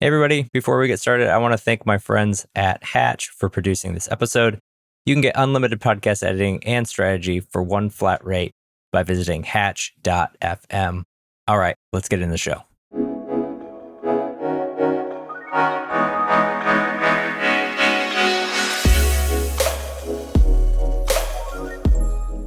Hey, everybody. Before we get started, I want to thank my friends at Hatch for producing this episode. You can get unlimited podcast editing and strategy for one flat rate by visiting hatch.fm. All right, let's get into the show.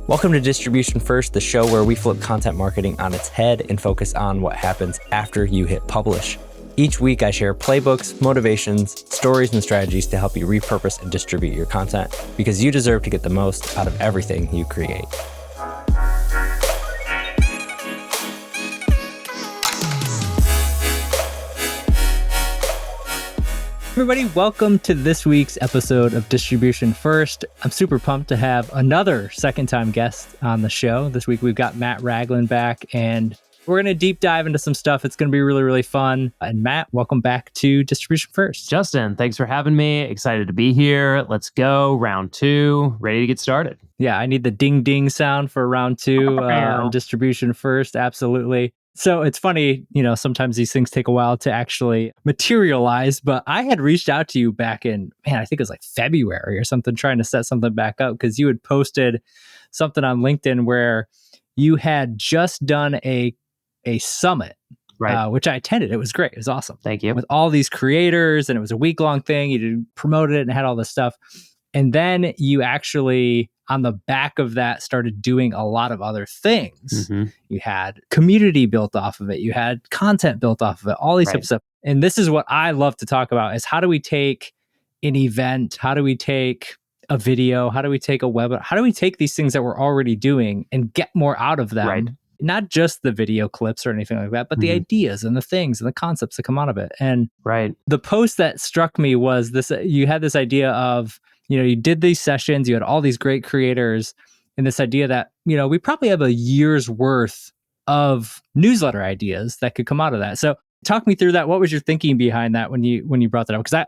Welcome to Distribution First, the show where we flip content marketing on its head and focus on what happens after you hit publish. Each week, I share playbooks, motivations, stories, and strategies to help you repurpose and distribute your content because you deserve to get the most out of everything you create. Everybody, welcome to this week's episode of Distribution First. I'm super pumped to have another second-time guest on the show. This week, we've got Matt Ragland back, and we're going to deep dive into some stuff. It's going to be really, really fun. And Matt, welcome back to Distribution First. Justin, thanks for having me. Excited to be here. Let's go. Round two. Ready to get started. Yeah, I need the ding ding sound for round two on Distribution First. Absolutely. So it's funny, sometimes these things take a while to actually materialize, but I had reached out to you back in, I think it was like February or something, trying to set something back up because you had posted something on LinkedIn where you had just done a summit, right? Which I attended. It was great. It was awesome. Thank you. With all these creators, and it was a week-long thing. You promoted it and had all this stuff. And then you actually, on the back of that, started doing a lot of other things. Mm-hmm. You had community built off of it. You had content built off of it, all these types of stuff. And this is what I love to talk about is how do we take an event? How do we take a video? How do we take a webinar? How do we take these things that we're already doing and get more out of them? Right. Not just the video clips or anything like that, but the ideas and the things and the concepts that come out of it. And the post that struck me was this, you had this idea of, you did these sessions, you had all these great creators, and this idea that, we probably have a year's worth of newsletter ideas that could come out of that. So talk me through that. What was your thinking behind that when you brought that up? Because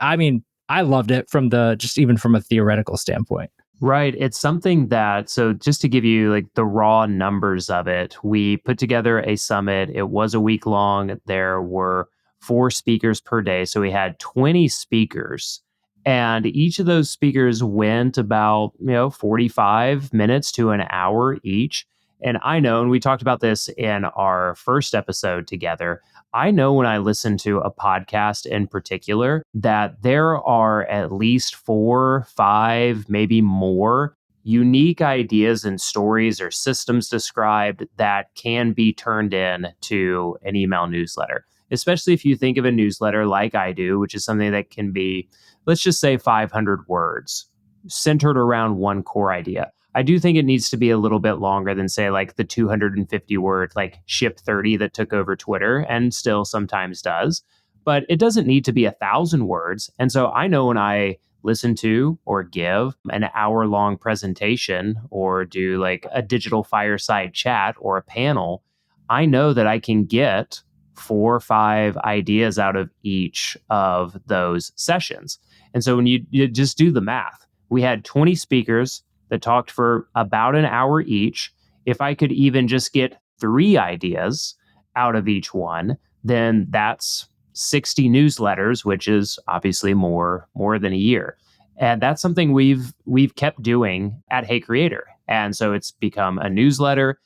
I loved it from even from a theoretical standpoint. Right. It's something that, so just to give you like the raw numbers of it, we put together a summit. It was a week long. There were 4 speakers per day. So we had 20 speakers, and each of those speakers went about, 45 minutes to an hour each. And I know, and we talked about this in our first episode together, I know when I listen to a podcast in particular that there are at least 4, 5, maybe more unique ideas and stories or systems described that can be turned in to an email newsletter. Especially if you think of a newsletter like I do, which is something that can be, let's just say 500 words centered around one core idea. I do think it needs to be a little bit longer than, say, like the 250 word, like Ship 30 that took over Twitter and still sometimes does. But it doesn't need to be 1,000 words. And so I know when I listen to or give an hour-long presentation or do like a digital fireside chat or a panel, I know that I can get 4 or 5 ideas out of each of those sessions. And so when you just do the math, we had 20 speakers that talked for about an hour each. If I could even just get 3 ideas out of each one, then that's 60 newsletters, which is obviously more than a year. And that's something we've kept doing at Hey Creator. And so it's become a newsletter.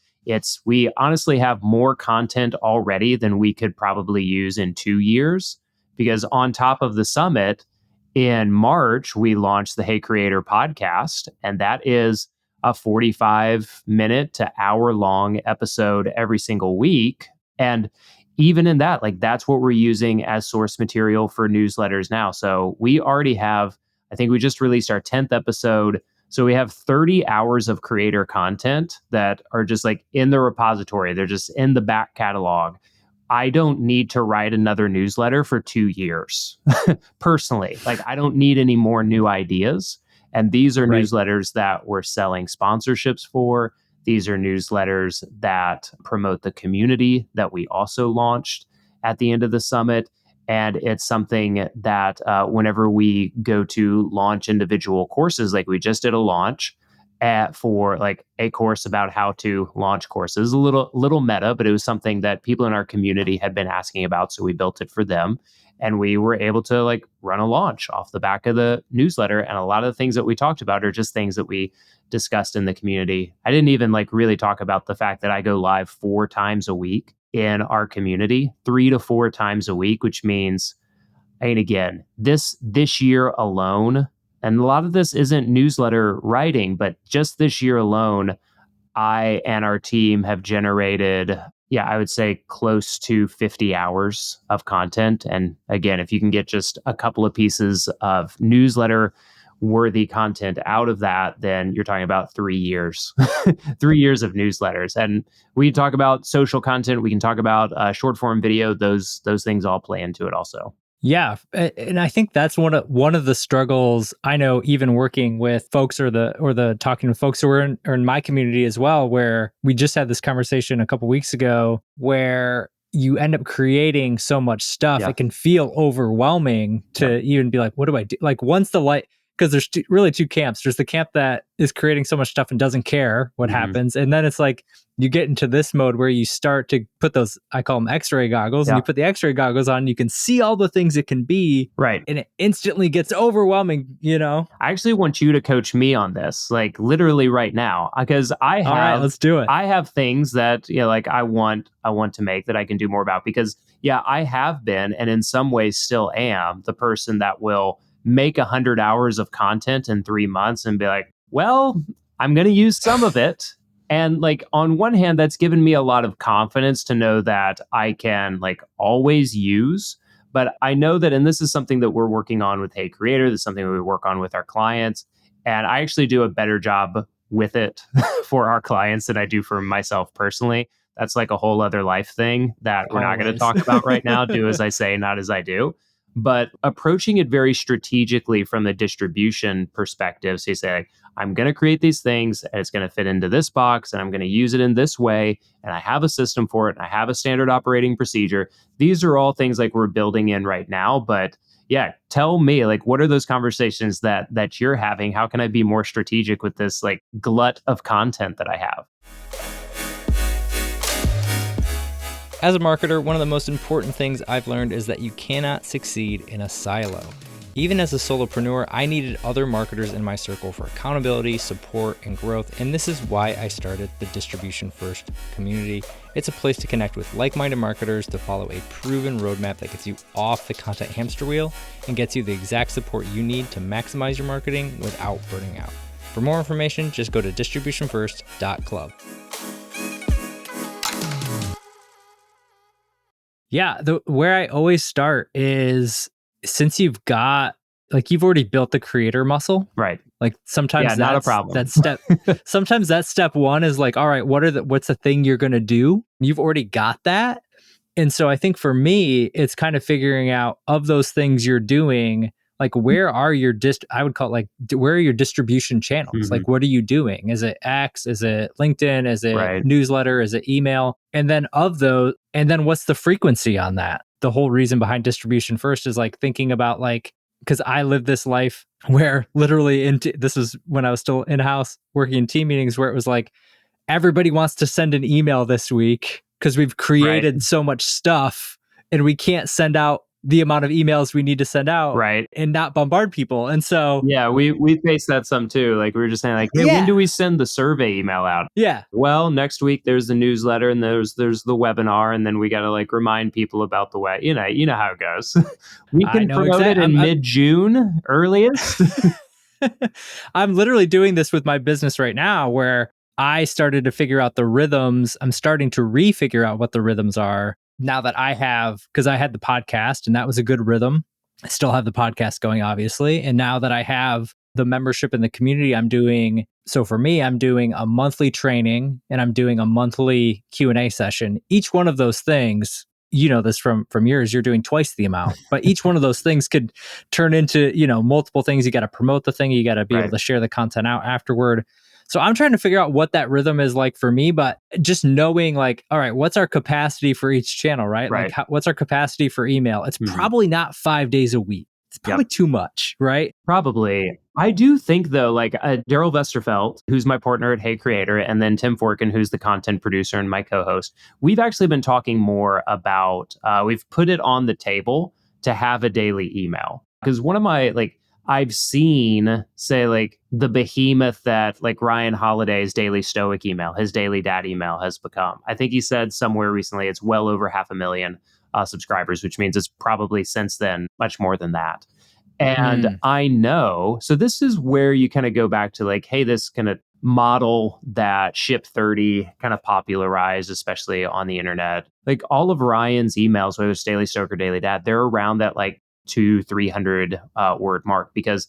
We honestly have more content already than we could probably use in 2 years, because on top of the summit, in March, we launched the Hey Creator podcast, and that is a 45-minute to hour-long episode every single week. And even in that, that's what we're using as source material for newsletters now. So we already have, I think we just released our 10th episode. So we have 30 hours of creator content that are just in the repository. They're just in the back catalog. I don't need to write another newsletter for 2 years, personally. I don't need any more new ideas. And these are newsletters that we're selling sponsorships for. These are newsletters that promote the community that we also launched at the end of the summit. And it's something that whenever we go to launch individual courses, like we just did a launch for a course about how to launch courses, a little meta, but it was something that people in our community had been asking about. So we built it for them. And we were able to like run a launch off the back of the newsletter. And a lot of the things that we talked about are just things that we discussed in the community. I didn't even like really talk about the fact that I go live 4 times a week in our community, 3 to 4 times a week, which means, and again, this year alone, and a lot of this isn't newsletter writing, but just this year alone, I and our team have generated, I would say close to 50 hours of content. And again, if you can get just a couple of pieces of newsletter worthy content out of that, then you're talking about 3 years, 3 years of newsletters. And we can talk about social content. We can talk about short form video. Those things all play into it also. Yeah, and I think that's one of the struggles I know, even working with folks or the talking to folks who are in my community as well, where we just had this conversation a couple weeks ago where you end up creating so much stuff. It can feel overwhelming to even be like, what do I do? Like once the light, because there's really two camps. There's the camp that is creating so much stuff and doesn't care what happens. And then it's like, you get into this mode where you start to put those, I call them x-ray goggles, and you put the x-ray goggles on, you can see all the things it can be. Right. And it instantly gets overwhelming, I actually want you to coach me on this, like literally right now, because all right, let's do it. I have things that, like I want to make that I can do more about, because I have been, and in some ways still am, the person that will make 100 hours of content in 3 months and be like, well, I'm going to use some of it. And like, on one hand, that's given me a lot of confidence to know that I can like always use. But I know that, and this is something that we're working on with Hey Creator, this is something that we work on with our clients. And I actually do a better job with it for our clients than I do for myself personally. That's like a whole other life thing that we're not going to talk about right now. Do as I say, not as I do. But approaching it very strategically from the distribution perspective. So you say, like, I'm going to create these things and it's going to fit into this box and I'm going to use it in this way. And I have a system for it and I have a standard operating procedure. These are all things like we're building in right now. But tell me, like, what are those conversations that you're having? How can I be more strategic with this like glut of content that I have? As a marketer, one of the most important things I've learned is that you cannot succeed in a silo. Even as a solopreneur, I needed other marketers in my circle for accountability, support, and growth, and this is why I started the Distribution First community. It's a place to connect with like-minded marketers to follow a proven roadmap that gets you off the content hamster wheel and gets you the exact support you need to maximize your marketing without burning out. For more information, just go to distributionfirst.club. Yeah, where I always start is, since you've got, like, you've already built the creator muscle, right? Like sometimes not a problem. That step, sometimes that step one is like, all right, what's the thing you're gonna do? You've already got that, and so I think for me, it's kind of figuring out, of those things you're doing, like, where are your I would call it, like, where are your distribution channels? Like, what are you doing? Is it X? Is it LinkedIn? Is it newsletter? Is it email? And then of those, and then what's the frequency on that? The whole reason behind Distribution First is like thinking about, like, because I lived this life where literally this was when I was still in-house working in team meetings, where it was like, everybody wants to send an email this week because we've created so much stuff and we can't send out the amount of emails we need to send out and not bombard people. And so we faced that some too. Like, we were just saying, like, hey, when do we send the survey email out? Well, next week there's the newsletter and there's the webinar, and then we got to like remind people about the way, you know how it goes. We can promote it in mid-June earliest. I'm literally doing this with my business right now, where I started to figure out the rhythms. I'm starting to refigure out what the rhythms are now that I have, because I had the podcast and that was a good rhythm. I still have the podcast going, obviously. And now that I have the membership in the community, I'm doing a monthly training and I'm doing a monthly Q&A session. Each one of those things, you know this from yours, you're doing twice the amount, but each one of those things could turn into, multiple things. You got to promote the thing. You got to be able to share the content out afterward. So I'm trying to figure out what that rhythm is like for me, but just knowing, like, all right, what's our capacity for each channel, right? Like, what's our capacity for email? It's probably not 5 days a week. It's probably too much, right? Probably. I do think, though, like Daryl Vesterfeld, who's my partner at Hey Creator, and then Tim Forkin, who's the content producer and my co-host, we've actually been talking more about, we've put it on the table to have a daily email. Because one of my, I've seen, say, the behemoth that Ryan Holiday's daily Stoic email, his daily dad email has become. I think he said somewhere recently it's well over 500,000 subscribers, which means it's probably since then much more than that. And I know, so this is where you kind of go back to hey, this kind of model that Ship 30 kind of popularized, especially on the internet. All of Ryan's emails, whether it's Daily Stoic or Daily Dad, they're around that 200-300 word mark, because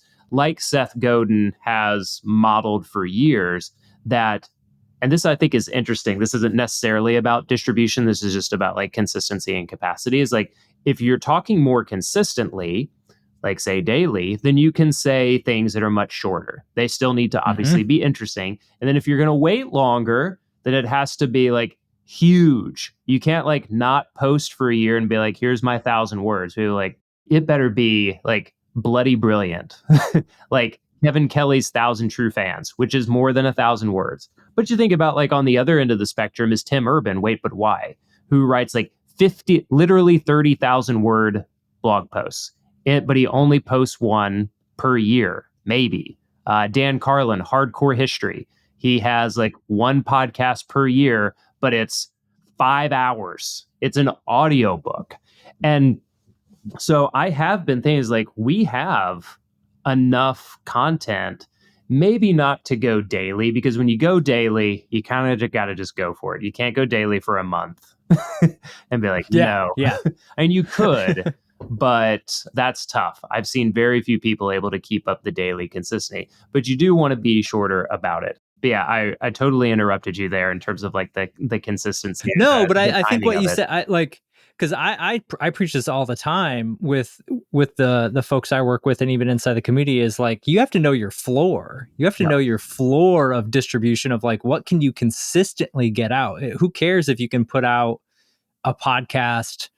Seth Godin has modeled for years that, and this I think is interesting, this isn't necessarily about distribution, this is just about consistency and capacity, is if you're talking more consistently, say daily, then you can say things that are much shorter. They still need to obviously be interesting. And then if you're going to wait longer, then it has to be huge. You can't not post for a year and be here's my 1,000 words. We're it better be bloody brilliant. Kevin Kelly's 1,000 True Fans, which is more than 1,000 words. But you think about on the other end of the spectrum is Tim Urban, Wait But Why, who writes literally 30,000 word blog posts. But he only posts one per year, maybe. Dan Carlin, Hardcore History. He has one podcast per year, but it's 5 hours. It's an audiobook. And so I have been thinking we have enough content, maybe not to go daily, because when you go daily, you kind of got to just go for it. You can't go daily for a month and be no. Yeah. And you could. But that's tough. I've seen very few people able to keep up the daily consistency, but you do want to be shorter about it. But yeah, I totally interrupted you there in terms of the consistency. No, but I think what you said, because I preach this all the time with the folks I work with, and even inside the community, is you have to know your floor. You have to know your floor of distribution of what can you consistently get out. Who cares if you can put out a podcast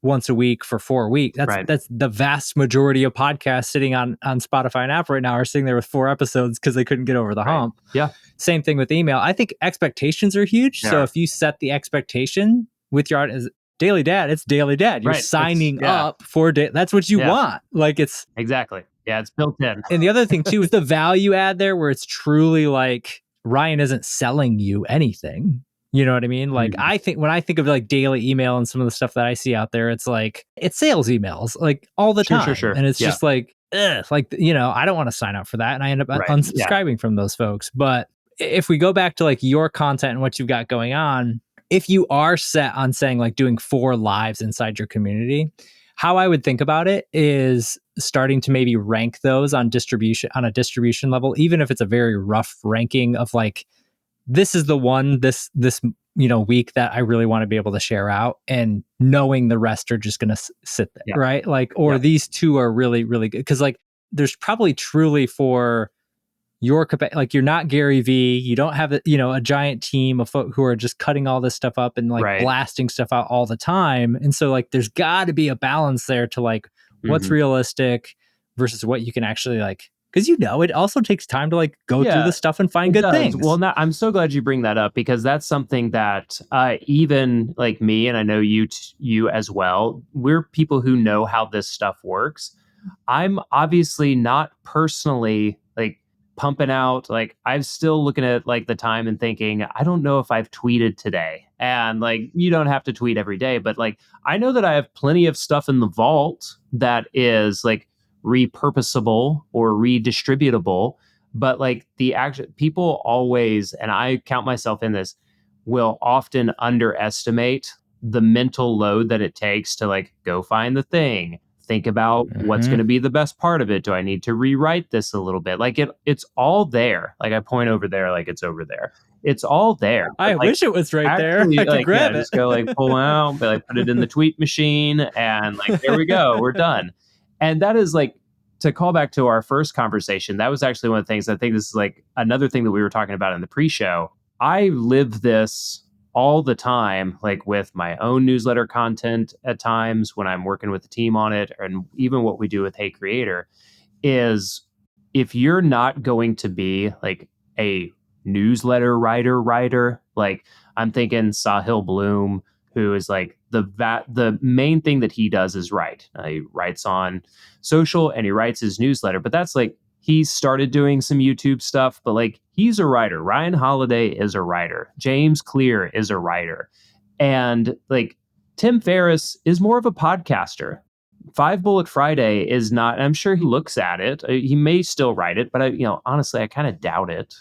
once a week for 4 weeks? That's the vast majority of podcasts sitting on Spotify and Apple right now are sitting there with 4 episodes because they couldn't get over the hump. Yeah. Same thing with email. I think expectations are huge. Yeah. So if you set the expectation with your as Daily Dad, it's Daily Dad. You're signing up for that's what you want. It's exactly. Yeah, it's built in. And the other thing too is the value add there, where it's truly Ryan isn't selling you anything. You know what I mean? I think when I think of daily email and some of the stuff that I see out there, it's it's sales emails all the time. Sure. And it's just ugh, I don't want to sign up for that. And I end up unsubscribing from those folks. But if we go back to your content and what you've got going on, if you are set on saying doing 4 lives inside your community, how I would think about it is starting to maybe rank those on a distribution level, even if it's a very rough ranking of this is the one this week that I really want to be able to share out, and knowing the rest are just going to sit there, right? These 2 are really, really good. Because there's probably truly for your you're not Gary Vee, you don't have a giant team of folk who are just cutting all this stuff up and blasting stuff out all the time. And so there's got to be a balance there to what's realistic versus what you can actually because it also takes time to go through the stuff and find good things. Well, I'm so glad you bring that up, because that's something that even me, and I know you as well, we're people who know how this stuff works. I'm obviously not personally pumping out, I'm still looking at the time and thinking, I don't know if I've tweeted today. And you don't have to tweet every day, but I know that I have plenty of stuff in the vault that is repurposable or redistributable, but the actual people always, and I count myself in this, will often underestimate the mental load that it takes to go find the thing, think about what's going to be the best part of it. Do I need to rewrite this a little bit? It's all there. I point over there, it's over there. It's all there. I wish it was right there. I could grab it. Just go pull out, put it in the tweet machine, and there we go. We're done. And that is to call back to our first conversation, that was actually one of the things, I think this is another thing that we were talking about in the pre-show. I live this all the time, with my own newsletter content at times when I'm working with the team on it, and even what we do with Hey Creator, is if you're not going to be a newsletter writer, I'm thinking Sahil Bloom, who is like the main thing that he does is write. He writes on social and he writes his newsletter, but that's like, he started doing some YouTube stuff, but like, he's a writer. Ryan Holiday is a writer. James Clear is a writer. And like, Tim Ferriss is more of a podcaster. 5 Bullet Friday is not, I'm sure he looks at it. He may still write it, but honestly, I kind of doubt it.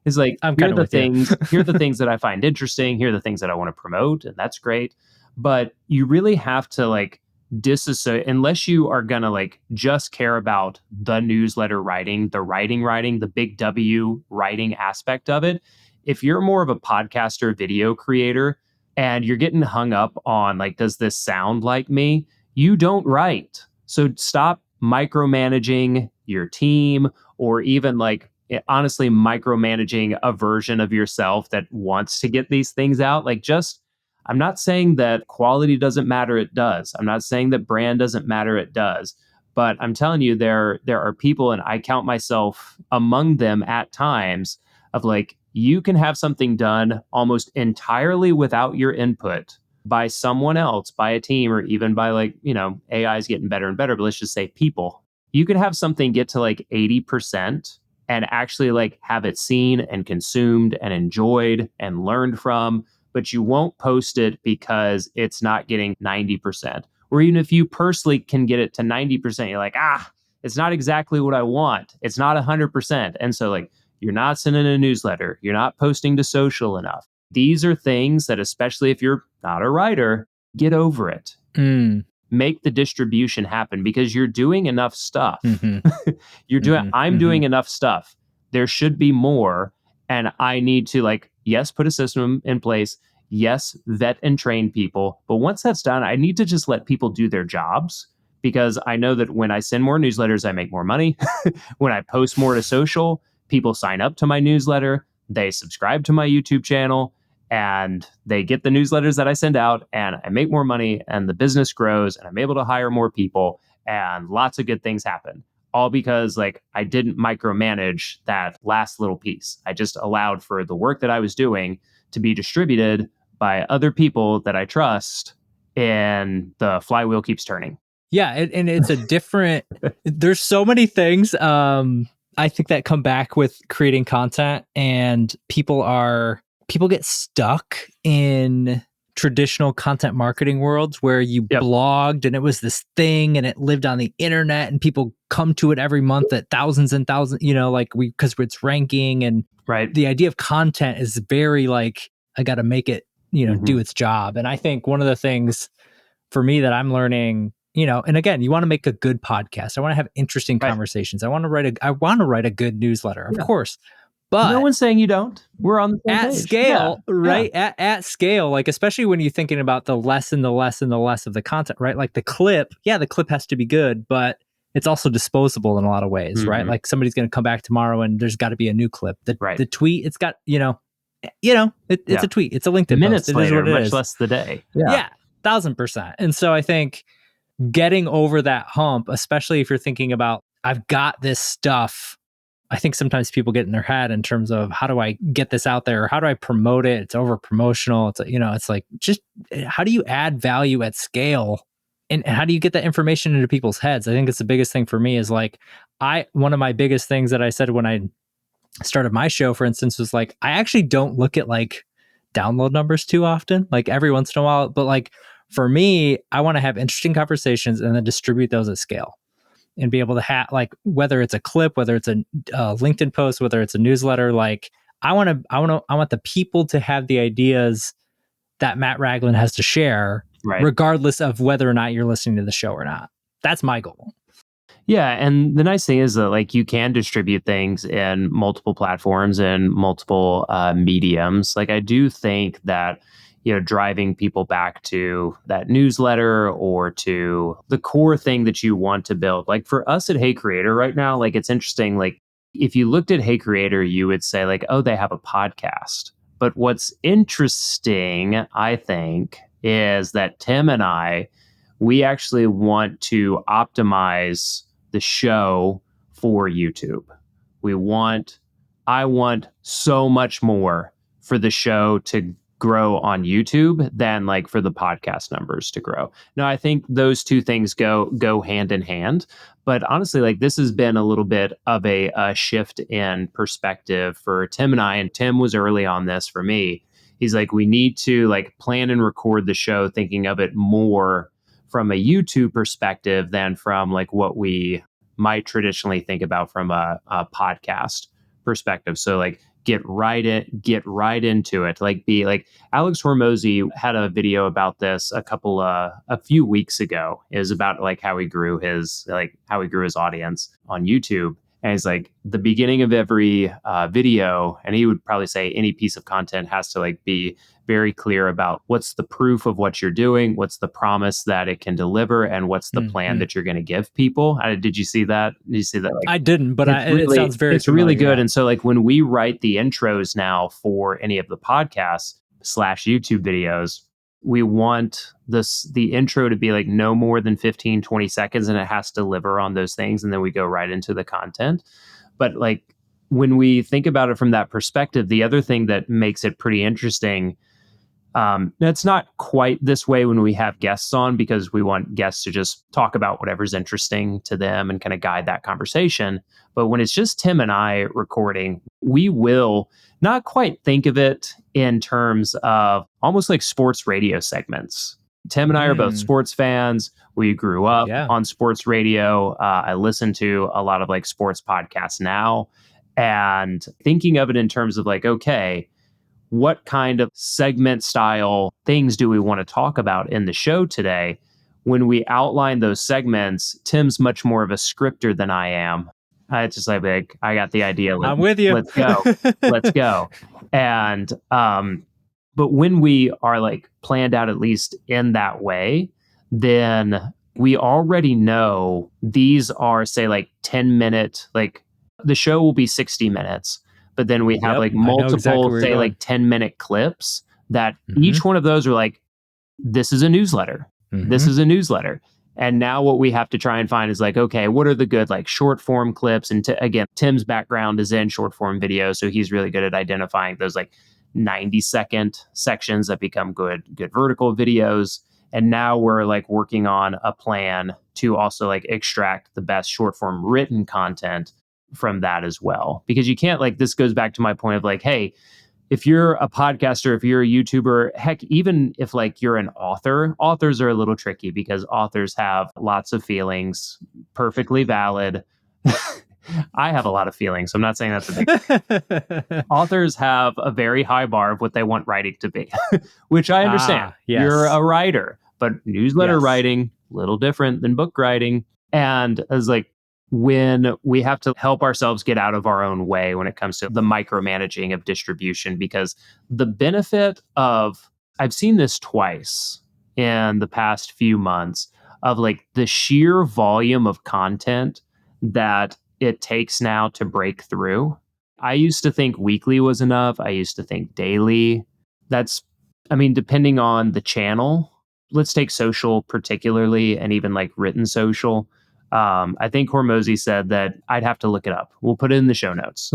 It's like, here are the things that I find interesting. Here are the things that I want to promote, and that's great. But you really have to like disassociate, unless you are going to like just care about the newsletter writing, the big W writing aspect of it. If you're more of a podcaster, video creator, and you're getting hung up on like, does this sound like me? You don't write. So stop micromanaging your team, or even like, honestly, micromanaging a version of yourself that wants to get these things out. Like, I'm not saying that quality doesn't matter. It does. I'm not saying that brand doesn't matter. It does. But I'm telling you, there are people, and I count myself among them at times, of like, you can have something done almost entirely without your input by someone else, by a team, or even by like, AI is getting better and better, but let's just say people. You could have something get to like 80% and actually like have it seen and consumed and enjoyed and learned from, but you won't post it because it's not getting 90%. Or even if you personally can get it to 90%, you're like, it's not exactly what I want. It's not 100%. And so like, you're not sending a newsletter. You're not posting to social enough. These are things that, especially if you're not a writer, get over it. Make the distribution happen, because you're doing enough stuff. I'm doing enough stuff. There should be more. And I need to like, yes, put a system in place. Yes, vet and train people. But once that's done, I need to just let people do their jobs, because I know that when I send more newsletters, I make more money. When I post more to social, people sign up to my newsletter, they subscribe to my YouTube channel, and they get the newsletters that I send out, and I make more money, and the business grows, and I'm able to hire more people, and lots of good things happen. All because like, I didn't micromanage that last little piece. I just allowed for the work that I was doing to be distributed by other people that I trust, and the flywheel keeps turning. Yeah, and it's a different, there's so many things I think that come back with creating content, and people get stuck in traditional content marketing worlds where you blogged and it was this thing and it lived on the internet and people come to it every month at thousands and thousands, because it's ranking, and the idea of content is very like, I got to make it, do its job. And I think one of the things for me that I'm learning, and again, you want to make a good podcast. I want to have interesting conversations. I want to write a good newsletter, of course. But no one's saying you don't. We're on the same at page. Scale, right? Yeah. At scale, like, especially when you're thinking about the less of the content, right? Like the clip has to be good, but it's also disposable in a lot of ways, right? Like somebody's going to come back tomorrow and there's got to be a new clip. The tweet, it's got, it's a tweet. It's a LinkedIn minutes post. later, much less the day. Yeah, 1,000%. And so I think getting over that hump, especially if you're thinking about, I've got this stuff. I think sometimes people get in their head in terms of, how do I get this out there? Or how do I promote it? It's over promotional. It's, it's like, just how do you add value at scale? And how do you get that information into people's heads? I think it's the biggest thing for me is like, one of my biggest things that I said when I started my show, for instance, was like, I actually don't look at like download numbers too often, like every once in a while. But like for me, I want to have interesting conversations and then distribute those at scale. And be able to have, like, whether it's a clip, whether it's a LinkedIn post, whether it's a newsletter, like I want the people to have the ideas that Matt Ragland has to share, regardless of whether or not you're listening to the show or not. That's my goal. Yeah, and the nice thing is that like you can distribute things in multiple platforms and multiple mediums. Like I do think that driving people back to that newsletter or to the core thing that you want to build. Like for us at Hey Creator right now, like it's interesting. Like if you looked at Hey Creator, you would say like, oh, they have a podcast. But what's interesting, I think, is that Tim and we actually want to optimize the show for YouTube. I want so much more for the show to grow on YouTube than like for the podcast numbers to grow. Now, I think those two things go hand in hand. But honestly, like this has been a little bit of a shift in perspective for Tim and I. And Tim was early on this for me. He's like, we need to like plan and record the show thinking of it more from a YouTube perspective than from like what we might traditionally think about from a podcast perspective. So like get right into it. Like be like Alex Hormozy had a video about this a few weeks ago. It was about like how he grew his audience on YouTube. And it's like the beginning of every video, and he would probably say any piece of content has to like be very clear about what's the proof of what you're doing, what's the promise that it can deliver, and what's the plan that you're going to give people. Did you see that? Did you see that? Like, I didn't, but it sounds very it's familiar, really good. yeah. And so like when we write the intros now for any of the podcasts / YouTube videos, we want the intro to be like no more than 15, 20 seconds, and it has to deliver on those things. And then we go right into the content. But like when we think about it from that perspective, the other thing that makes it pretty interesting, it's not quite this way when we have guests on, because we want guests to just talk about whatever's interesting to them and kind of guide that conversation. But when it's just Tim and I recording, we will not quite think of it in terms of almost like sports radio segments. Tim and I are both sports fans. We grew up on sports radio. I listen to a lot of like sports podcasts now, and thinking of it in terms of like, okay, what kind of segment style things do we want to talk about in the show today? When we outline those segments, Tim's much more of a scripter than I am. It's just like I got the idea. I'm with you. Let's go. Let's go. And, but when we are like planned out, at least in that way, then we already know these are, say, like 10-minute, like the show will be 60 minutes. But then we have like multiple, say, like 10-minute clips that each one of those are like, this is a newsletter. This is a newsletter. And now what we have to try and find is like, okay, what are the good like short form clips? And again, Tim's background is in short form video, so he's really good at identifying those like 90-second sections that become good vertical videos. And now we're like working on a plan to also like extract the best short form written content from that as well. Because you can't, like, this goes back to my point of like, hey, if you're a podcaster, if you're a YouTuber, heck, even if like you're an authors are a little tricky because authors have lots of feelings, perfectly valid. I have a lot of feelings, so I'm not saying that's a big authors have a very high bar of what they want writing to be, which I understand. Yes. You're a writer, but newsletter writing, a little different than book writing. And as like, when we have to help ourselves get out of our own way when it comes to the micromanaging of distribution, because the benefit of, I've seen this twice in the past few months, of like the sheer volume of content that it takes now to break through. I used to think weekly was enough. I used to think daily. Depending on the channel, let's take social particularly, and even like written social. I think Hormozy said that I'd have to look it up. We'll put it in the show notes.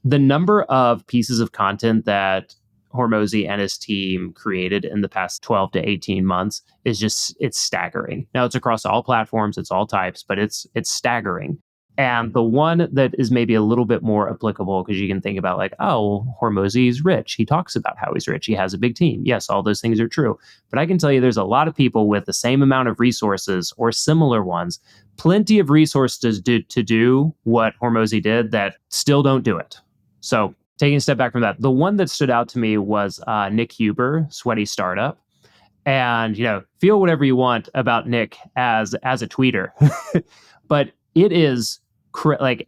The number of pieces of content that Hormozy and his team created in the past 12 to 18 months is it's staggering. Now it's across all platforms, it's all types, but it's staggering. And the one that is maybe a little bit more applicable, because you can think about like, oh, Hormozy's rich. He talks about how he's rich. He has a big team. Yes, all those things are true. But I can tell you there's a lot of people with the same amount of resources or similar ones, plenty of resources to do what Hormozy did, that still don't do it. So taking a step back from that, the one that stood out to me was Nick Huber, Sweaty Startup. And, feel whatever you want about Nick as a tweeter. But it is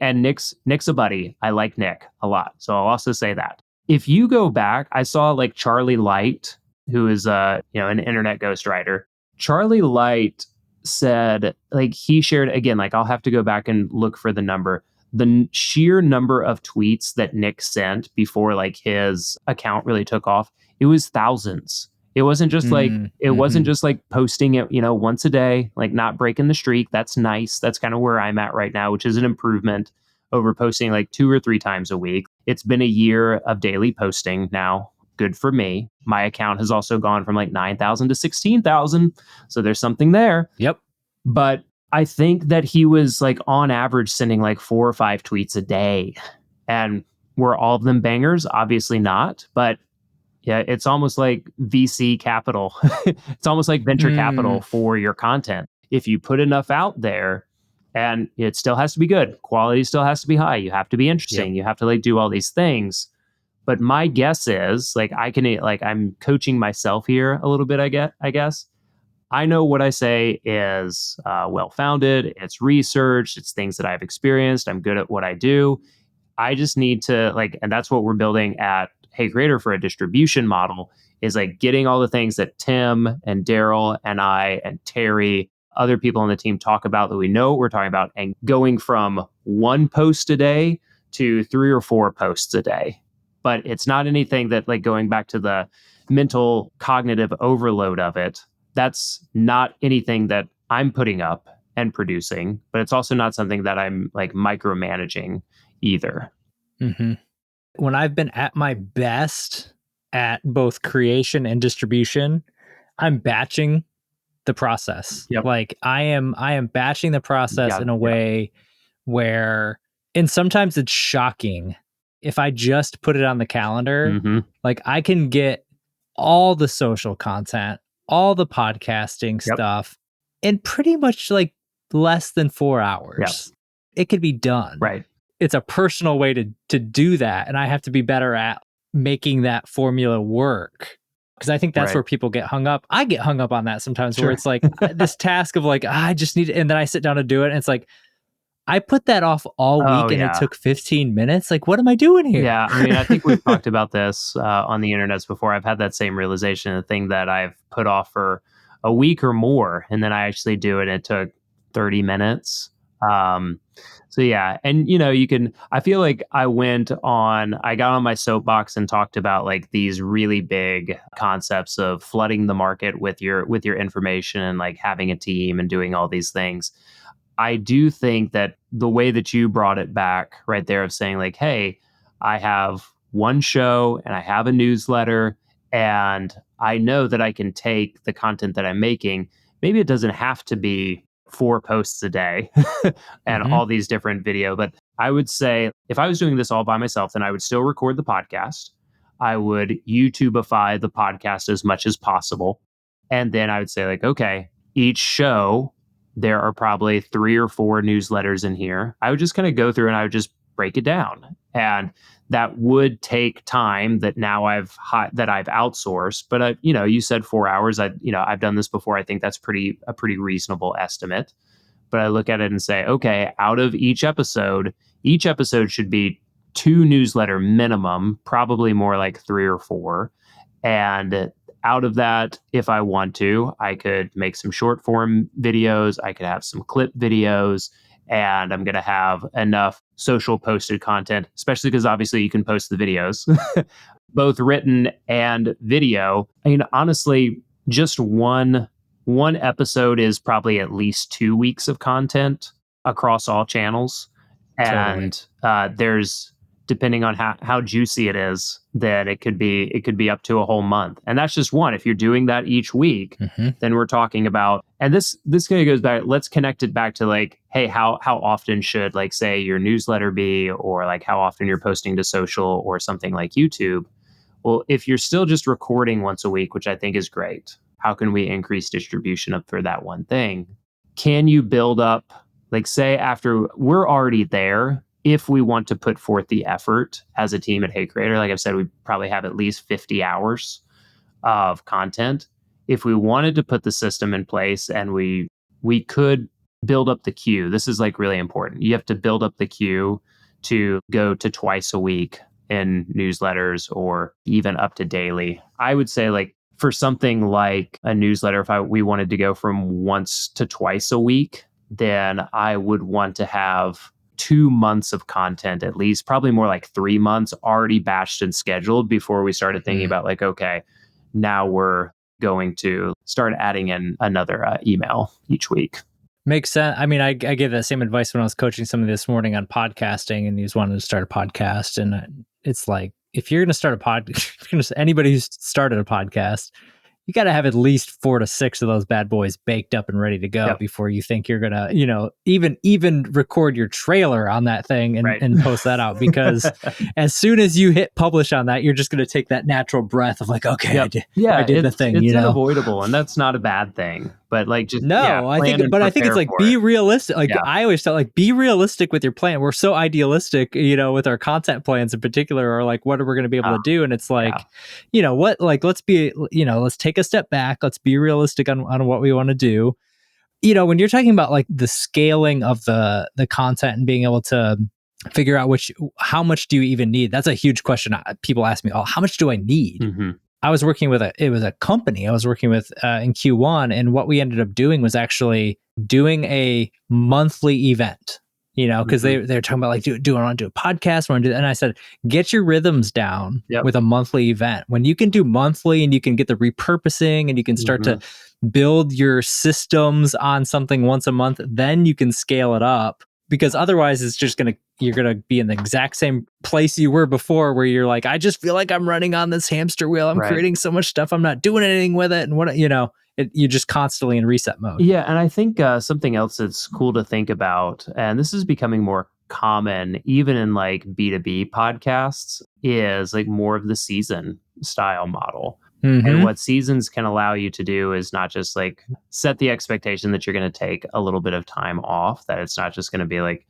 and Nick's a buddy. I like Nick a lot. So I'll also say that. If you go back, I saw like Charlie Light, who is an internet ghostwriter. Charlie Light said, like, he shared, again, like, I'll have to go back and look for the number. The sheer number of tweets that Nick sent before like his account really took off, it was thousands. It wasn't just wasn't just like posting it, once a day, like not breaking the streak. That's nice. That's kind of where I'm at right now, which is an improvement over posting like 2 or 3 times a week. It's been a year of daily posting now, good for me. My account has also gone from like 9,000 to 16,000. So there's something there. Yep. But I think that he was like on average sending like 4 or 5 tweets a day. And were all of them bangers? Obviously not. But yeah, it's almost like VC capital. It's almost like venture capital for your content. If you put enough out there, and it still has to be good, quality still has to be high. You have to be interesting. You have to like do all these things. But my guess is like I'm coaching myself here a little bit. I guess I know what I say is well-founded. It's research. It's things that I've experienced. I'm good at what I do. I just need to and that's what we're building at Hey Creator for a distribution model, is like getting all the things that Tim and Daryl and I and Terry, other people on the team talk about that we know what we're talking about, and going from 1 post a day to 3 or 4 posts a day. But it's not anything that, like, going back to the mental cognitive overload of it, that's not anything that I'm putting up and producing, but it's also not something that I'm like micromanaging either. Mm-hmm. When I've been at my best at both creation and distribution, I'm batching the process. Yep. Like I am batching the process in a way where, and sometimes it's shocking. If I just put it on the calendar, like I can get all the social content, all the podcasting stuff in pretty much like less than 4 hours. It could be done. Right. It's a personal way to do that. And I have to be better at making that formula work. Because I think that's where people get hung up. I get hung up on that sometimes, where it's like this task of like, I just need it. And then I sit down to do it. And it's like, I put that off all week and it took 15 minutes. Like, what am I doing here? Yeah. I mean, I think we've talked about this on the internets before. I've had that same realization, the thing that I've put off for a week or more, and then I actually do it. And it took 30 minutes. So yeah, and I feel like I got on my soapbox and talked about like these really big concepts of flooding the market with your information and like having a team and doing all these things. I do think that the way that you brought it back right there of saying like, hey, I have one show and I have a newsletter, and I know that I can take the content that I'm making. Maybe it doesn't have to be 4 posts a day and all these different video. But I would say if I was doing this all by myself, then I would still record the podcast. I would YouTubeify the podcast as much as possible. And then I would say like, okay, each show, there are probably 3 or 4 newsletters in here. I would just kind of go through and I would just break it down. And that would take time that now I've outsourced. But you said 4 hours. I've done this before. I think that's a pretty reasonable estimate. But I look at it and say, okay, out of each episode should be 2 newsletter minimum, probably more like 3 or 4. And out of that, if I want to, I could make some short form videos. I could have some clip videos. And I'm going to have enough social posted content, especially because obviously you can post the videos, both written and video. I mean, honestly, just one episode is probably at least 2 weeks of content across all channels. And there's, depending on how juicy it is, then it could be up to a whole month. And that's just one. If you're doing that each week, then we're talking about, and this kind of goes back, let's connect it back to like, hey, how often should, like, say your newsletter be, or like how often you're posting to social or something like YouTube. Well, if you're still just recording once a week, which I think is great, how can we increase distribution up for that one thing? Can you build up, like, say after we're already there, if we want to put forth the effort as a team at Hey Creator, like I've said, we probably have at least 50 hours of content. If we wanted to put the system in place, and we could build up the queue, this is like really important. You have to build up the queue to go to twice a week in newsletters, or even up to daily. I would say, like, for something like a newsletter, if we wanted to go from once to twice a week, then I would want to have 2 months of content, at least, probably more like 3 months already batched and scheduled before we started thinking about like, okay, now we're going to start adding in another email each week. Makes sense. I mean, I gave that same advice when I was coaching somebody this morning on podcasting, and he was wanting to start a podcast. And it's like, if you're going to start a anybody who's started a podcast, you got to have at least 4 to 6 of those bad boys baked up and ready to go before you think you're going to, even record your trailer on that thing and post that out. Because as soon as you hit publish on that, you're just going to take that natural breath of like, okay, I did the thing. It's unavoidable, and that's not a bad thing. But like, just I think it's like, be realistic. Like I always tell, like, be realistic with your plan. We're so idealistic, with our content plans in particular, or like what are we going to be able to do? And it's like, let's be, let's take a step back. Let's be realistic on what we want to do. When you're talking about like the scaling of the content and being able to figure out how much do you even need? That's a huge question. People ask me, how much do I need? Mm-hmm. I was working with a company I was working with in Q1. And what we ended up doing was actually doing a monthly event, because they're talking about like, do I want to do a podcast? And I said, get your rhythms down with a monthly event. When you can do monthly and you can get the repurposing and you can start to build your systems on something once a month, then you can scale it up. Because otherwise it's just you're going to be in the exact same place you were before, where you're like, I just feel like I'm running on this hamster wheel. I'm creating so much stuff. I'm not doing anything with it. And you're just constantly in reset mode. Yeah. And I think something else that's cool to think about, and this is becoming more common, even in like B2B podcasts, is like more of the season style model. Mm-hmm. And what seasons can allow you to do is not just like set the expectation that you're going to take a little bit of time off, that it's not just going to be like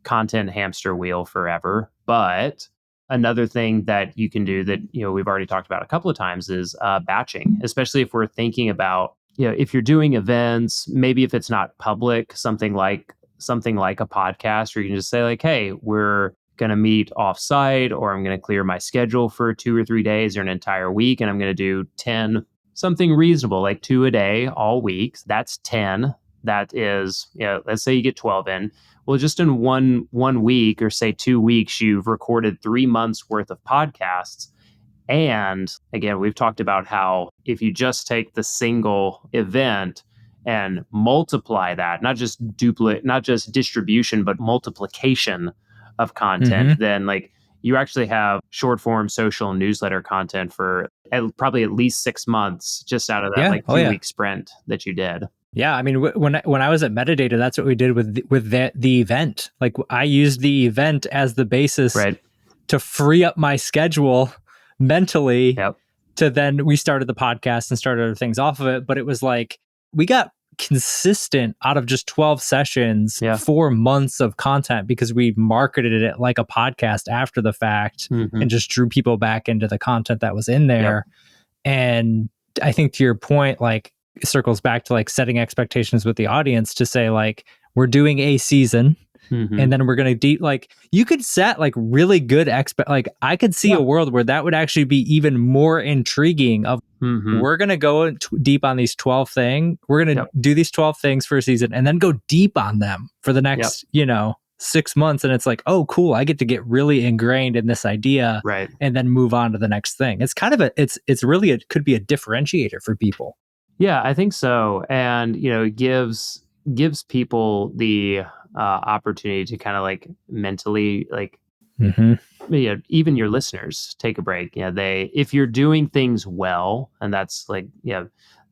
content hamster wheel forever. But another thing that you can do that, we've already talked about a couple of times is batching, especially if we're thinking about, if you're doing events, maybe if it's not public, something like a podcast, where you can just say like, hey, we're going to meet offsite, or I'm going to clear my schedule for 2 or 3 days or an entire week, and I'm going to do 10, something reasonable, like 2 a day all week. That's 10. That is, let's say you get 12 in. Well, just in one week, or say 2 weeks, you've recorded 3 months worth of podcasts. And again, we've talked about how if you just take the single event and multiply that, not just distribution, but multiplication of content, then like you actually have short form social newsletter content for probably at least 6 months just out of that 2 week sprint that you did. Yeah, I mean, when I was at Metadata, that's what we did with the event. Like, I used the event as the basis to free up my schedule mentally. To then we started the podcast and started other things off of it. But it was like we got consistent out of just 12 sessions, 4 months of content, because we marketed it like a podcast after the fact and just drew people back into the content that was in there. And I think, to your point, like, it circles back to like setting expectations with the audience to say like, we're doing a season and then we're going to like, you could set like really good like I could see a world where that would actually be even more intriguing of we're going to go deep on these 12 things. We're going to do these 12 things for a season and then go deep on them for the next, 6 months. And it's like, oh, cool. I get to get really ingrained in this idea and then move on to the next thing. It's kind of it's really, it could be a differentiator for people. Yeah, I think so. And, it gives people the opportunity to kind of like mentally, like, even your listeners take a break. If you're doing things well, and that's like,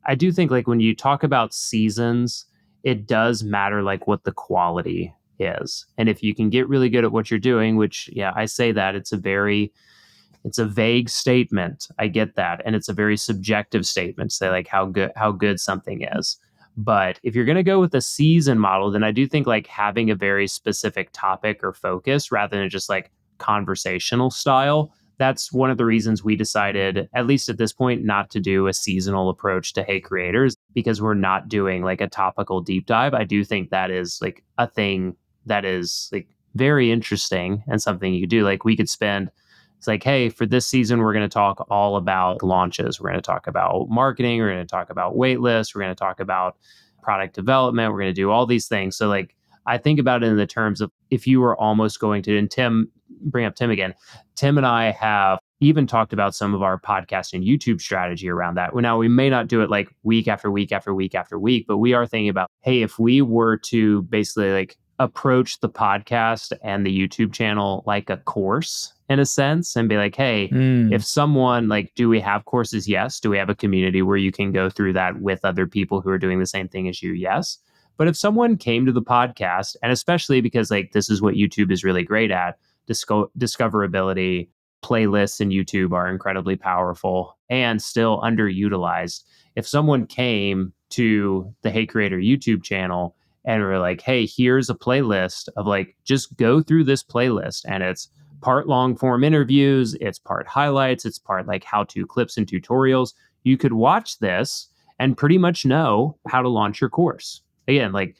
I do think like when you talk about seasons, it does matter like what the quality is. And if you can get really good at what you're doing, which, I say that it's a vague statement. I get that. And it's a very subjective statement to say like how good something is. But if you're going to go with a season model, then I do think like having a very specific topic or focus rather than just like conversational style, that's one of the reasons we decided, at least at this point, not to do a seasonal approach to Hey Creators, because we're not doing like a topical deep dive. I do think that is like a thing that is like very interesting and something you could do. Like we could spend, it's like, hey, for this season, we're going to talk all about launches. We're going to talk about marketing. We're going to talk about wait lists. We're going to talk about product development. We're going to do all these things. So like, I think about it in the terms of if you were almost going to, and Tim, bring up Tim again. Tim and I have even talked about some of our podcast and YouTube strategy around that. Well, now we may not do it like week after week after week after week, but we are thinking about, hey, if we were to basically like approach the podcast and the YouTube channel like a course in a sense, and be like, hey, if someone like, do we have courses? Yes. Do we have a community where you can go through that with other people who are doing the same thing as you? Yes. But if someone came to the podcast, and especially because like this is what YouTube is really great at, discoverability, playlists in YouTube are incredibly powerful and still underutilized. If someone came to the Hey Creator YouTube channel and we're like, hey, here's a playlist of like, just go through this playlist, and it's part long form interviews, it's part highlights, it's part like how-to clips and tutorials. You could watch this and pretty much know how to launch your course. Again, like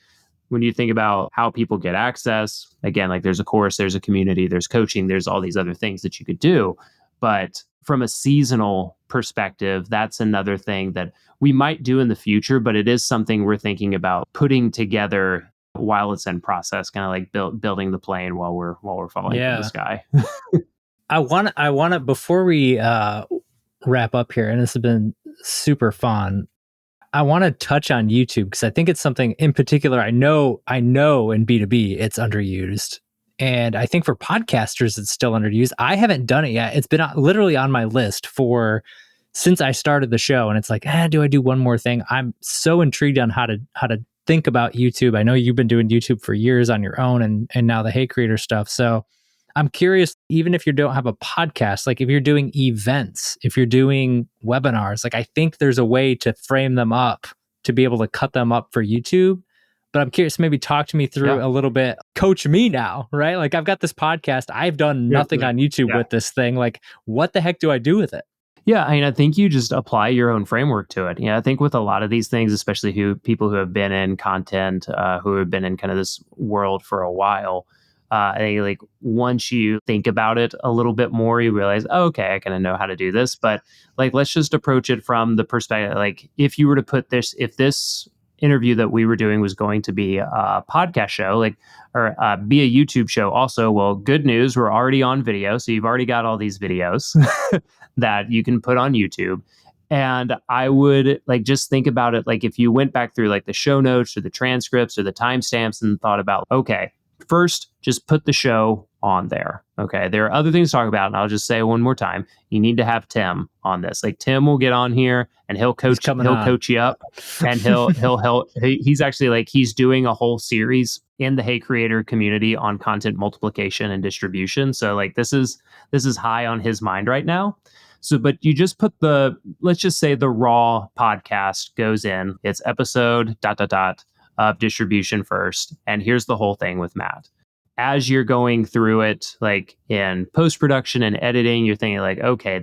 when you think about how people get access, again, like there's a course, there's a community, there's coaching, there's all these other things that you could do. But from a seasonal perspective, that's another thing that we might do in the future, but it is something we're thinking about putting together while it's in process, kind of like building the plane while we're falling from the sky. I want to before we wrap up here, and this has been super fun. I want to touch on YouTube because I think it's something in particular. I know in B2B it's underused, and I think for podcasters it's still underused. I haven't done it yet. It's been literally on my list since I started the show, and it's like, do I do one more thing? I'm so intrigued on how to think about YouTube. I know you've been doing YouTube for years on your own, and now the Hey Creator stuff. So I'm curious, even if you don't have a podcast, like if you're doing events, if you're doing webinars, like I think there's a way to frame them up to be able to cut them up for YouTube. But I'm curious, maybe talk to me through a little bit, coach me now, right? Like I've got this podcast, I've done nothing on YouTube with this thing. Like what the heck do I do with it? Yeah, I mean, I think you just apply your own framework to it. Yeah, I think with a lot of these things, especially people who have been in content, who have been in kind of this world for a while, I think like once you think about it a little bit more, you realize, oh, okay, I kind of know how to do this. But like, let's just approach it from the perspective, like if you were to put this, if this interview that we were doing was going to be a podcast show, like, or be a YouTube show also, well, good news, we're already on video. So you've already got all these videos that you can put on YouTube. And I would like just think about it like if you went back through like the show notes or the transcripts or the timestamps and thought about, okay, first, just put the show on there. Okay. There are other things to talk about. And I'll just say one more time, you need to have Tim on this. Like Tim will get on here and he'll coach you up and he'll help. He's actually like, he's doing a whole series in the Hey Creator community on content multiplication and distribution. So like, this is high on his mind right now. So, but you just put let's just say the raw podcast goes in, it's episode ... of distribution first. And here's the whole thing with Matt. As you're going through it, like in post-production and editing, you're thinking like, okay,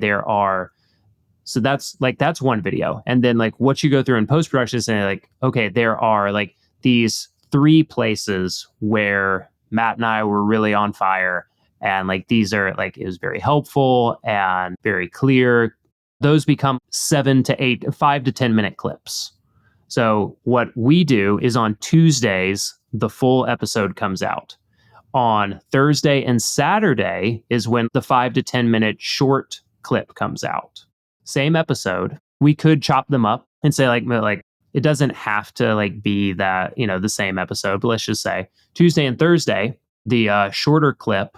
so that's one video. And then like what you go through in post-production is saying like, okay, there are like these 3 places where Matt and I were really on fire. And like, these are like, it was very helpful and very clear. Those become 5 to 10 minute clips. So what we do is on Tuesdays, the full episode comes out. On Thursday and Saturday is when the 5 to 10 minute short clip comes out. Same episode. We could chop them up and say like it doesn't have to like be that, the same episode, but let's just say Tuesday and Thursday, the shorter clip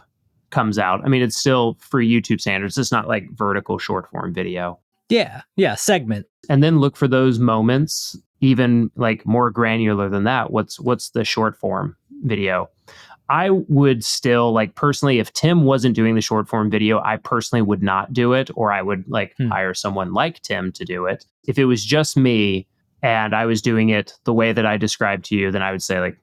comes out. I mean, it's still for YouTube standards. It's not like vertical short form video. Yeah, segment. And then look for those moments, even like more granular than that. What's the short form video? I would still like personally, if Tim wasn't doing the short form video, I personally would not do it, or I would like hire someone like Tim to do it. If it was just me and I was doing it the way that I described to you, then I would say like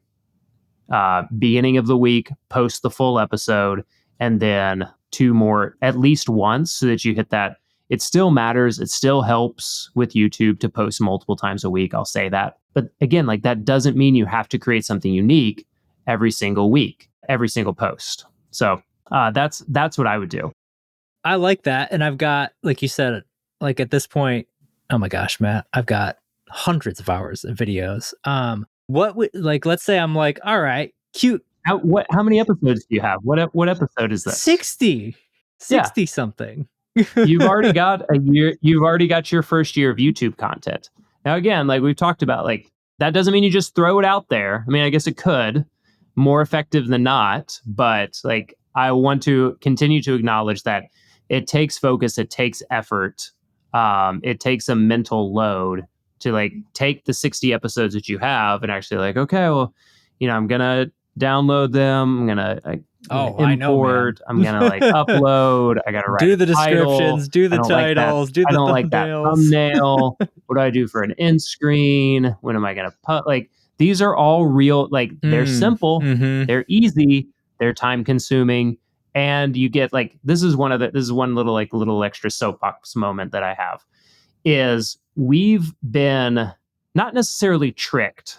beginning of the week, post the full episode, and then 2 more at least once so that you hit that. It still matters. It still helps with YouTube to post multiple times a week. I'll say that. But again, like that doesn't mean you have to create something unique every single week, every single post. So that's what I would do. I like that. And I've got, like you said, like at this point, oh my gosh, Matt, I've got hundreds of hours of videos. What would like, let's say I'm like, all right, cute. How many episodes do you have? What episode is this? 60 something. You've already got a year. You've already got your first year of YouTube content. Now, again, like we've talked about, like that doesn't mean you just throw it out there. I mean, I guess it could, more effective than not, but like I want to continue to acknowledge that it takes focus, it takes effort, it takes a mental load to like take the 60 episodes that you have and actually like, okay, well, I'm gonna download them, I'm gonna import, I'm gonna like upload, I gotta write do the title, descriptions, do the titles, do the I don't like that thumbnail. What do I do for an end screen? When am I gonna put like these are all real, like they're simple, they're easy, they're time consuming, and you get like this is one little extra soapbox moment that I have is we've been not necessarily tricked,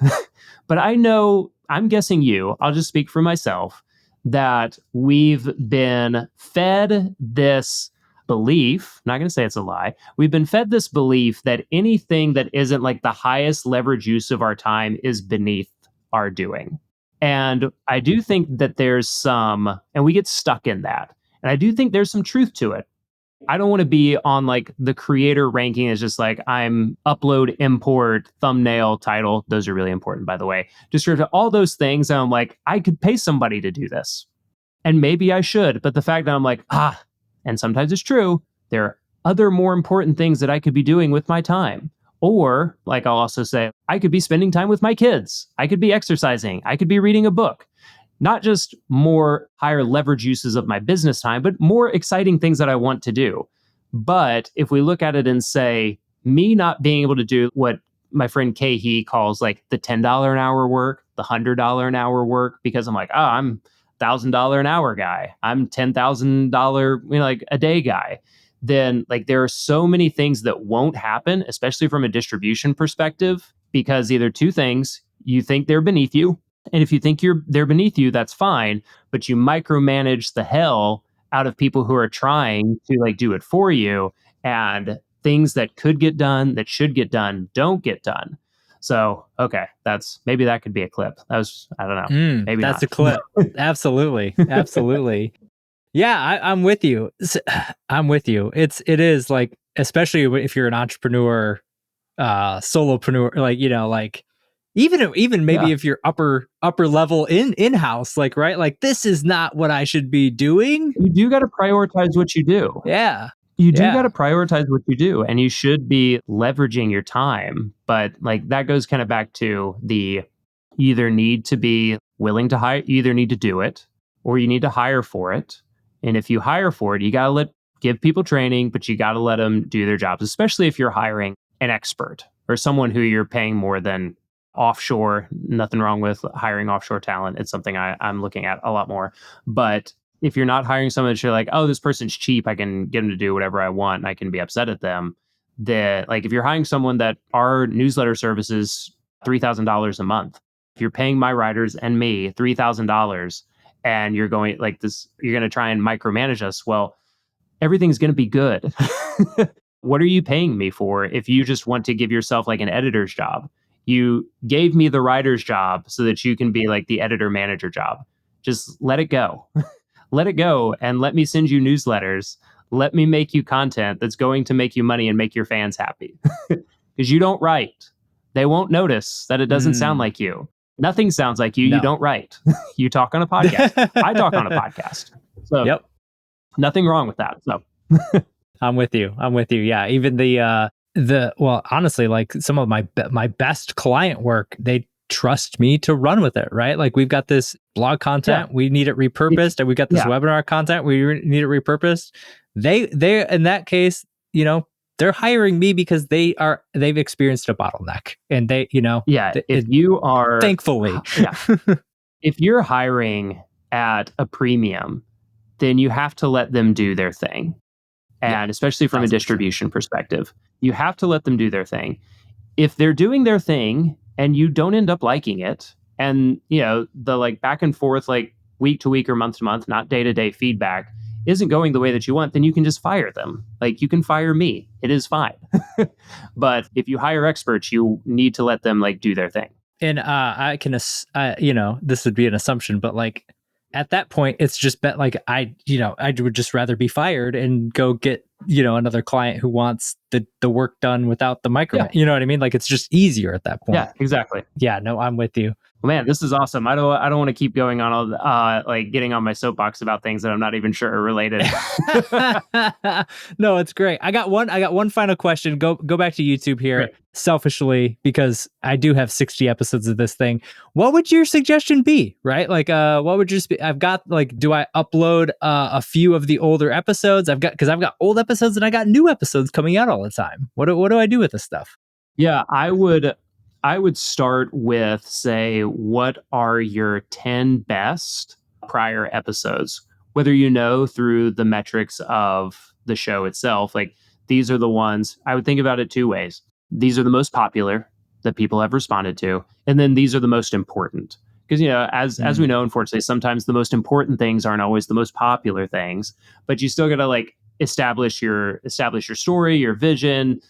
but I'm guessing I'll just speak for myself, that we've been fed this belief, not going to say it's a lie, we've been fed this belief that anything that isn't like the highest leverage use of our time is beneath our doing. And I do think that and we get stuck in that. And I do think there's some truth to it. I don't want to be on like the creator ranking is just like I'm upload, import, thumbnail, title. Those are really important, by the way. Description, all those things. And I'm like, I could pay somebody to do this. And maybe I should. But the fact that I'm like, and sometimes it's true, there are other more important things that I could be doing with my time. Or like I'll also say, I could be spending time with my kids. I could be exercising. I could be reading a book. Not just more higher leverage uses of my business time, but more exciting things that I want to do. But if we look at it and say, me not being able to do what my friend Kahee calls like the $10 an hour work, the $100 an hour work, because I'm like, I'm $1,000 an hour guy. I'm $10,000, like a day guy. Then like there are so many things that won't happen, especially from a distribution perspective, because either two things, you think they're beneath you. And if you think they're beneath you, that's fine. But you micromanage the hell out of people who are trying to like do it for you, and things that could get done, that should get done, don't get done. So, okay, maybe that could be a clip. I don't know. Maybe that's not. A clip. Absolutely. Absolutely. Yeah, I'm with you. I'm with you. It is like, especially if you're an entrepreneur, solopreneur, like, like even maybe if you're upper level in-house, like, right? Like, this is not what I should be doing. You do got to prioritize what you do. Yeah. You do got to prioritize what you do, and you should be leveraging your time. But like that goes kind of back to you either need to be willing to hire, you either need to do it or you need to hire for it. And if you hire for it, you got to give people training, but you got to let them do their jobs, especially if you're hiring an expert or someone who you're paying more than offshore. Nothing wrong with hiring offshore talent. It's something I'm looking at a lot more. But if you're not hiring someone that you're like, this person's cheap, I can get them to do whatever I want and I can be upset at them. Like if you're hiring someone that our newsletter service is $3,000 a month, if you're paying my writers and me $3,000 and you're going like this, you're going to try and micromanage us. Well, everything's going to be good. What are you paying me for if you just want to give yourself like an editor's job? You gave me the writer's job so that you can be like the editor manager job. Just let it go. Let it go and let me send you newsletters. Let me make you content that's going to make you money and make your fans happy. Because you don't write. They won't notice that it doesn't sound like you. Nothing sounds like you. No. You don't write. You talk on a podcast. I talk on a podcast. So nothing wrong with that. So I'm with you. Yeah. Even well, honestly, like some of my best client work, they trust me to run with it, right? Like we've got this blog content, we need it repurposed, and we got this webinar content, we need it repurposed. They in that case, they're hiring me because they've experienced a bottleneck, and they, if you are thankfully, if you're hiring at a premium, then you have to let them do their thing. And especially from a distribution perspective, you have to let them do their thing. If they're doing their thing and you don't end up liking it, and the like back and forth, like week to week or month to month, not day to day feedback isn't going the way that you want, then you can just fire them. Like you can fire me. It is fine. But if you hire experts, you need to let them like do their thing. And I can, this would be an assumption, but like at that point, it's just like I would just rather be fired and go get another client who wants the work done without the micro. You know what I mean? Like it's just easier at that point. Yeah, exactly. Yeah, no, I'm with you. Man, this is awesome. I don't want to keep going on all like getting on my soapbox about things that I'm not even sure are related. No, it's great. I got one final question. Go back to YouTube here. Great. Selfishly, because I do have 60 episodes of this thing. What would your suggestion be? Right? Like what would just be? I've got like, do I upload a few of the older episodes? I've got old episodes and I got new episodes coming out all the time. What do I do with this stuff? Yeah, I would start with, say, what are your 10 best prior episodes? Whether you know through the metrics of the show itself, like these are the ones. I would think about it two ways. These are the most popular that people have responded to, and then these are the most important. Because as we know, unfortunately, sometimes the most important things aren't always the most popular things, but you still got to like establish your story, your vision.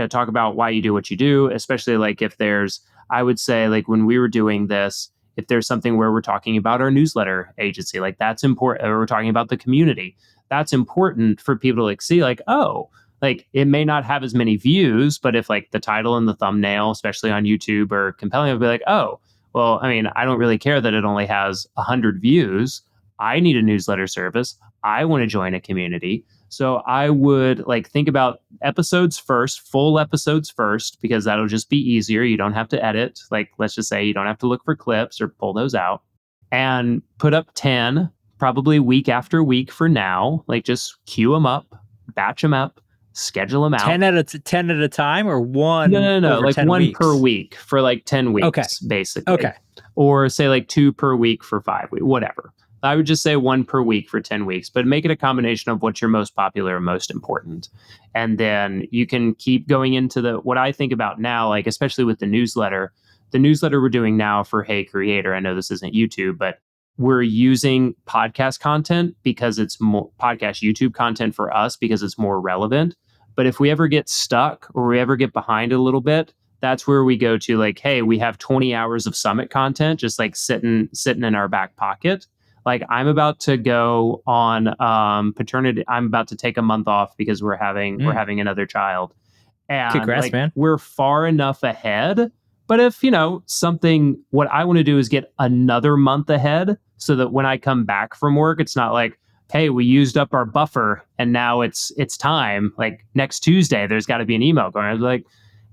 Talk about why you do what you do, especially like if there's, I would say, like when we were doing this, if there's something where we're talking about our newsletter agency, like that's important, or we're talking about the community, that's important for people to like see, like, oh, like it may not have as many views, but if like the title and the thumbnail, especially on YouTube, are compelling, I'll be like, oh, well, I mean, I don't really care that it only has 100 views. I need a newsletter service. I want to join a community. So I would like think about episodes first, full episodes first, because that'll just be easier. You don't have to edit. Like, let's just say you don't have to look for clips or pull those out, and put up 10, probably week after week for now. Like just queue them up, batch them up, schedule them out. 10 at a time, or one? No. Like 1 weeks? Per week for like 10 weeks, okay. Basically. Okay. Or say like 2 per week for 5 weeks, whatever. I would just say 1 per week for 10 weeks, but make it a combination of what's your most popular and most important. And then you can keep going into what I think about now, like especially with the newsletter we're doing now for Hey Creator. I know this isn't YouTube, but we're using podcast content because it's more podcast YouTube content for us because it's more relevant. But if we ever get stuck or we ever get behind a little bit, that's where we go to like, hey, we have 20 hours of summit content just like sitting in our back pocket. Like I'm about to go on paternity. I'm about to take a month off because we're having another child. And congrats, like, man. We're far enough ahead. But if, what I want to do is get another month ahead so that when I come back from work, it's not like, hey, we used up our buffer and now it's time. Like next Tuesday, there's got to be an email going. I was like,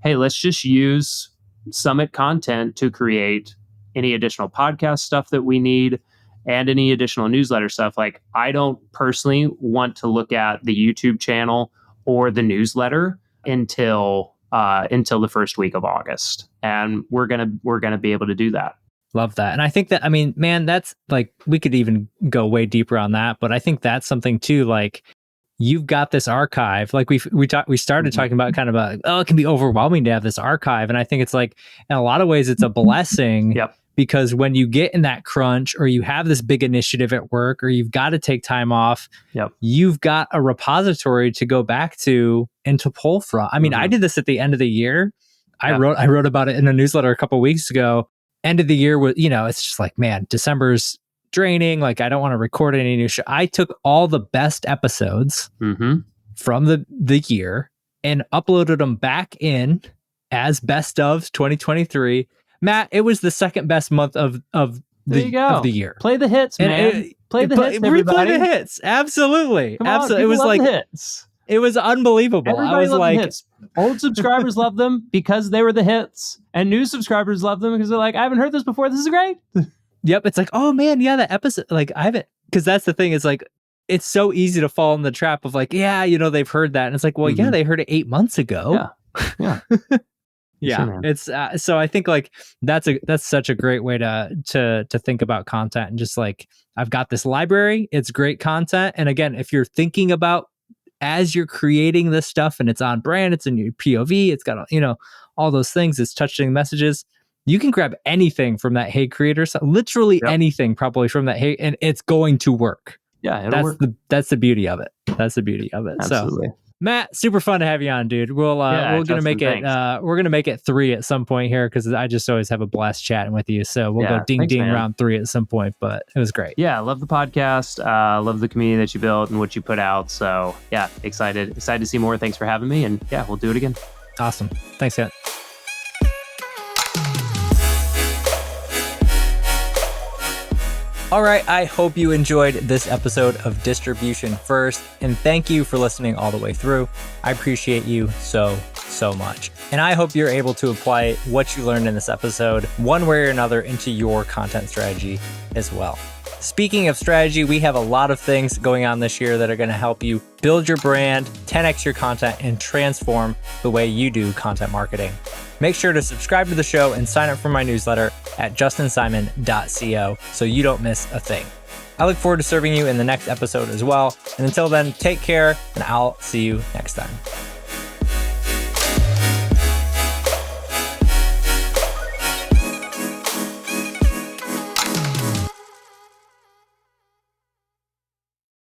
hey, let's just use summit content to create any additional podcast stuff that we need and any additional newsletter stuff. Like I don't personally want to look at the YouTube channel or the newsletter until the first week of August. And we're gonna be able to do that. Love that. And I think that, I mean, man, that's like, we could even go way deeper on that, but I think that's something too, like you've got this archive, like we started talking about kind of it can be overwhelming to have this archive. And I think it's like, in a lot of ways, it's a blessing. Yep. Because when you get in that crunch or you have this big initiative at work or you've got to take time off, you've got a repository to go back to and to pull from. I mean, I did this at the end of the year. I wrote about it in a newsletter a couple of weeks ago. End of the year was, it's just like, man, December's draining. Like, I don't want to record any new show. I took all the best episodes from the year and uploaded them back in as best of 2023. Matt, it was the second best month of the year. Play the hits, man. Play the hits, everybody. Replay the hits. Absolutely. Absolutely. It was like the hits. It was unbelievable. Everybody I was like, the hits. Old subscribers love them because they were the hits, and new subscribers love them because they're like, I haven't heard this before. This is great. Yep. It's like, oh man, yeah, that episode. Like, I haven't, because that's the thing. Is like, it's so easy to fall in the trap of like, yeah, they've heard that, and it's like, well, yeah, they heard it 8 months ago. Yeah. Yeah, sure, it's so I think like that's such a great way to think about content, and just like, I've got this library, it's great content. And again, if you're thinking about as you're creating this stuff and it's on brand, it's in your POV, it's got all those things, it's touching messages, you can grab anything from that Hey Creator, literally anything probably from that Hey, and it's going to work. Yeah, that's the beauty of it. That's the beauty of it. Absolutely. So Matt, super fun to have you on, dude. We're gonna make it 3 at some point here, because I just always have a blast chatting with you. So we'll go ding round 3 at some point. But it was great. Yeah, love the podcast. Love the community that you built and what you put out. So yeah, excited to see more. Thanks for having me, and yeah, we'll do it again. Awesome. Thanks, Matt. All right, I hope you enjoyed this episode of Distribution First, and thank you for listening all the way through. I appreciate you so much. And I hope you're able to apply what you learned in this episode one way or another into your content strategy as well. Speaking of strategy, we have a lot of things going on this year that are going to help you build your brand, 10x your content, and transform the way you do content marketing. Make sure to subscribe to the show and sign up for my newsletter at justinsimon.co so you don't miss a thing. I look forward to serving you in the next episode as well. And until then, take care, and I'll see you next time.